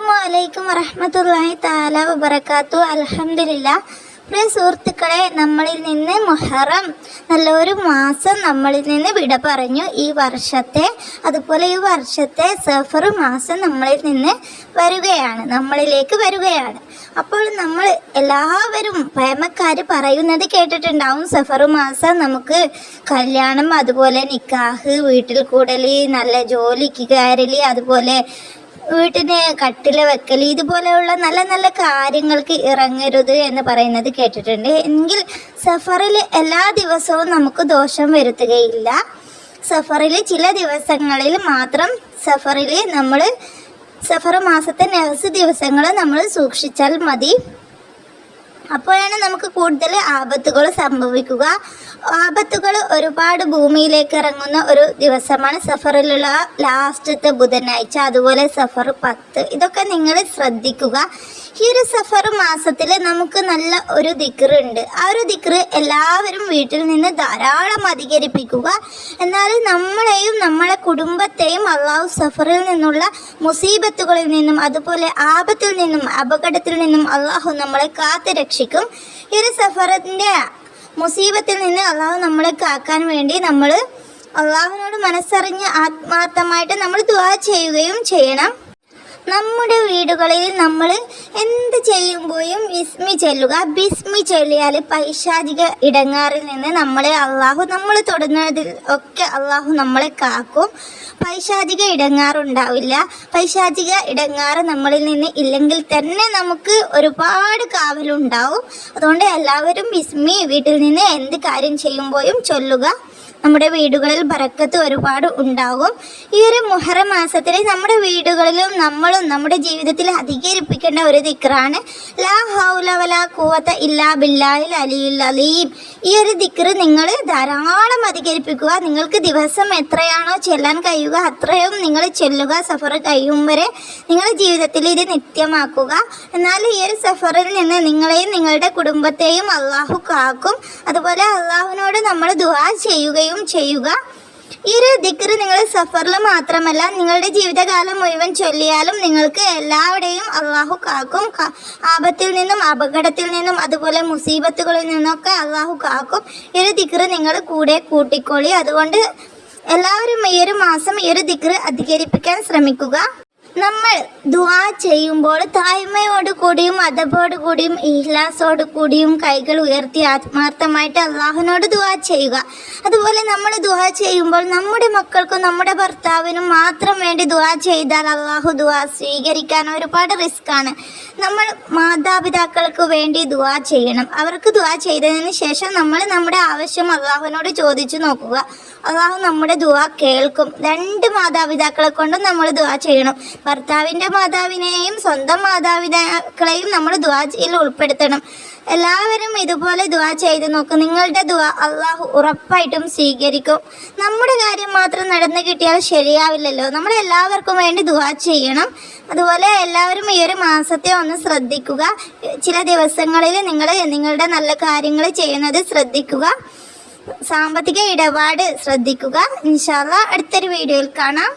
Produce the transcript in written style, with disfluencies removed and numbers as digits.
അസ്സലാമു വറഹ്മത്തുള്ളാഹി തആല വബറകാത്തു. അൽഹംദുലില്ലാഹ്. പ്രിയ സുഹൃത്തുക്കളെ, നമ്മളിൽ നിന്ന് മുഹറം നല്ലൊരു മാസം നമ്മളിൽ നിന്ന് വിട പറഞ്ഞു. ഈ വർഷത്തെ അതുപോലെ ഈ വർഷത്തെ സഫർ മാസം നമ്മളിലേക്ക് വരികയാണ്. അപ്പോൾ നമ്മൾ എല്ലാവരും പഴമക്കാർ പറയുന്നത് കേട്ടിട്ടുണ്ടാവും, സഫർ മാസം നമുക്ക് കല്യാണം, അതുപോലെ നിക്കാഹ്, വീട്ടിൽ കൂടൽ, നല്ല ജോലിക്ക് കയറൽ, അതുപോലെ വീട്ടിന് കട്ടില് വെക്കൽ, ഇതുപോലെയുള്ള നല്ല നല്ല കാര്യങ്ങൾക്ക് ഇറങ്ങരുത് എന്ന് പറയുന്നത് കേട്ടിട്ടുണ്ട്. എങ്കിൽ സഫറിൽ എല്ലാ ദിവസവും നമുക്ക് ദോഷം വരുത്തുകയില്ല. സഫറിൽ ചില ദിവസങ്ങളിൽ മാത്രം സഫർ മാസത്തെ നെഹ്സ് ദിവസങ്ങൾ നമ്മൾ സൂക്ഷിച്ചാൽ മതി. അപ്പോഴാണ് നമുക്ക് കൂടുതൽ ആപത്തുകൾ സംഭവിക്കുക. ആപത്തുകൾ ഒരുപാട് ഭൂമിയിലേക്ക് ഇറങ്ങുന്ന ഒരു ദിവസമാണ് സഫറിലുള്ള ലാസ്റ്റത്തെ ബുധനാഴ്ച, അതുപോലെ സഫർ 10. ഇതൊക്കെ നിങ്ങൾ ശ്രദ്ധിക്കുക. ഈ ഒരു സഫർ മാസത്തിൽ നമുക്ക് നല്ല ഒരു ദിക്റുണ്ട്. ആ ഒരു ദിക്റ് എല്ലാവരും വീട്ടിൽ നിന്ന് ധാരാളം അധികരിപ്പിക്കുക. എന്നാൽ നമ്മളെയും നമ്മളെ കുടുംബത്തെയും അള്ളാഹു സഫറിൽ നിന്നുള്ള മുസീബത്തുകളിൽ നിന്നും അതുപോലെ ആപത്തിൽ നിന്നും അപകടത്തിൽ നിന്നും അള്ളാഹു നമ്മളെ കാത്തു രക്ഷിക്കും. ഈ ഒരു സഫറിൻ്റെ മുസീബത്തിൽ നിന്ന് അള്ളാഹു നമ്മളെ കാക്കാൻ വേണ്ടി നമ്മൾ അള്ളാഹുവിനോട് മനസ്സറിഞ്ഞ് ആത്മാർത്ഥമായിട്ട് നമ്മൾ ദുആ ചെയ്യുകയും ചെയ്യണം. നമ്മുടെ വീടുകളിൽ നമ്മൾ എന്ത് ചെയ്യുമ്പോഴും ബിസ്മി ചൊല്ലുക. ബിസ്മി ചൊല്ലിയാൽ പൈശാചിക ഇടങ്ങാറിൽ നിന്ന് നമ്മൾ തൊടുന്നതിൽ ഒക്കെ അള്ളാഹു നമ്മളെ കാക്കും. പൈശാചിക ഇടങ്ങാറുണ്ടാവില്ല. പൈശാചിക ഇടങ്ങാറ് നമ്മളിൽ നിന്ന് ഇല്ലെങ്കിൽ തന്നെ നമുക്ക് ഒരുപാട് കാവലുണ്ടാവും. അതുകൊണ്ട് എല്ലാവരും ബിസ്മി വീട്ടിൽ നിന്ന് എന്ത് കാര്യം ചെയ്യുമ്പോഴും ചൊല്ലുക. നമ്മുടെ വീടുകളിൽ ബറക്കത്ത് ഒരുപാട് ഉണ്ടാകും. ഈ ഒരു മുഹറം മാസത്തിൽ നമ്മുടെ വീടുകളിലും നമ്മളും നമ്മുടെ ജീവിതത്തിൽ അധികരിപ്പിക്കേണ്ട ഒരു ദിക്റാണ് ലാ ഹൗല വലാ ഖുവത ഇല്ലാ ബില്ലാഹിൽ അലിയുൽ അലീം. ഈ ഒരു ദിക്റ് നിങ്ങൾ ധാരാളം അധികരിപ്പിക്കുക. നിങ്ങൾക്ക് ദിവസം എത്രയാണോ ചെല്ലാൻ കഴിയുക അത്രയും നിങ്ങൾ ചെല്ലുക. സഫർ കഴിയും വരെ നിങ്ങളുടെ ജീവിതത്തിൽ ഇത് നിത്യമാക്കുക. എന്നാൽ ഈ ഒരു സഫറിൽ നിന്ന് നിങ്ങളെയും നിങ്ങളുടെ കുടുംബത്തെയും അള്ളാഹു കാക്കും. അതുപോലെ അള്ളാഹുവിനോട് നമ്മൾ ദുആ ചെയ്യുക. ഈ ഒരു ദിക്റ് നിങ്ങൾ സഫറിൽ മാത്രമല്ല നിങ്ങളുടെ ജീവിതകാലം മുഴുവൻ ചൊല്ലിയാലും നിങ്ങൾക്ക് എല്ലാവരുടെയും അള്ളാഹു കാക്കും. ആപത്തിൽ നിന്നും അപകടത്തിൽ നിന്നും അതുപോലെ മുസീബത്തുകളിൽ നിന്നൊക്കെ അള്ളാഹു കാക്കും. ഈ ഒരു ദിക്റ് നിങ്ങൾ കൂടെ കൂട്ടിക്കോളി. അതുകൊണ്ട് എല്ലാവരും ഈ ഒരു മാസം ഈ ഒരു ദിക്റ് അധികരിപ്പിക്കാൻ ശ്രമിക്കുക. നമ്മൾ ദുആ ചെയ്യുമ്പോൾ താഴ്മയോട് കൂടിയും അദബോട് കൂടിയും ഇഖ്ലാസോട് കൂടിയും കൈകൾ ഉയർത്തി ആത്മാർത്ഥമായിട്ട് അള്ളാഹുവിനോട് ദുആ ചെയ്യുക. അതുപോലെ നമ്മൾ ദുആ ചെയ്യുമ്പോൾ നമ്മുടെ മക്കൾക്കും നമ്മുടെ ഭർത്താവിനും മാത്രം വേണ്ടി ദുആ ചെയ്താൽ അള്ളാഹു ദുആ സ്വീകരിക്കാൻ ഒരുപാട് റിസ്ക്കാണ്. നമ്മൾ മാതാപിതാക്കൾക്ക് വേണ്ടി ദുആ ചെയ്യണം. അവർക്ക് ദുആ ചെയ്തതിന് ശേഷം നമ്മൾ നമ്മുടെ ആവശ്യം അള്ളാഹുവിനോട് ചോദിച്ചു നോക്കുക. അള്ളാഹു നമ്മുടെ ദുആ കേൾക്കും. 2 മാതാപിതാക്കളെ കൊണ്ടും നമ്മൾ ദുആ ചെയ്യണം. ഭർത്താവിൻ്റെ മാതാവിനെയും സ്വന്തം മാതാപിതാക്കളെയും നമ്മൾ ദുആയിൽ ഉൾപ്പെടുത്തണം. എല്ലാവരും ഇതുപോലെ ദുആ ചെയ്ത് നോക്കും. നിങ്ങളുടെ ദുആ അള്ളാഹു ഉറപ്പായിട്ടും സ്വീകരിക്കും. നമ്മുടെ കാര്യം മാത്രം നടന്നു കിട്ടിയാൽ ശരിയാവില്ലല്ലോ. നമ്മൾ എല്ലാവർക്കും വേണ്ടി ദുആ ചെയ്യണം. അതുപോലെ എല്ലാവരും ഈ ഒരു മാസത്തെ ഒന്ന് ശ്രദ്ധിക്കുക. ചില ദിവസങ്ങളിൽ നിങ്ങളുടെ നല്ല കാര്യങ്ങൾ ചെയ്യുന്നത് ശ്രദ്ധിക്കുക. സാമ്പത്തിക ഇടപാട് ശ്രദ്ധിക്കുക. ഇൻഷാ അല്ലാഹ് അടുത്തൊരു വീഡിയോയിൽ കാണാം.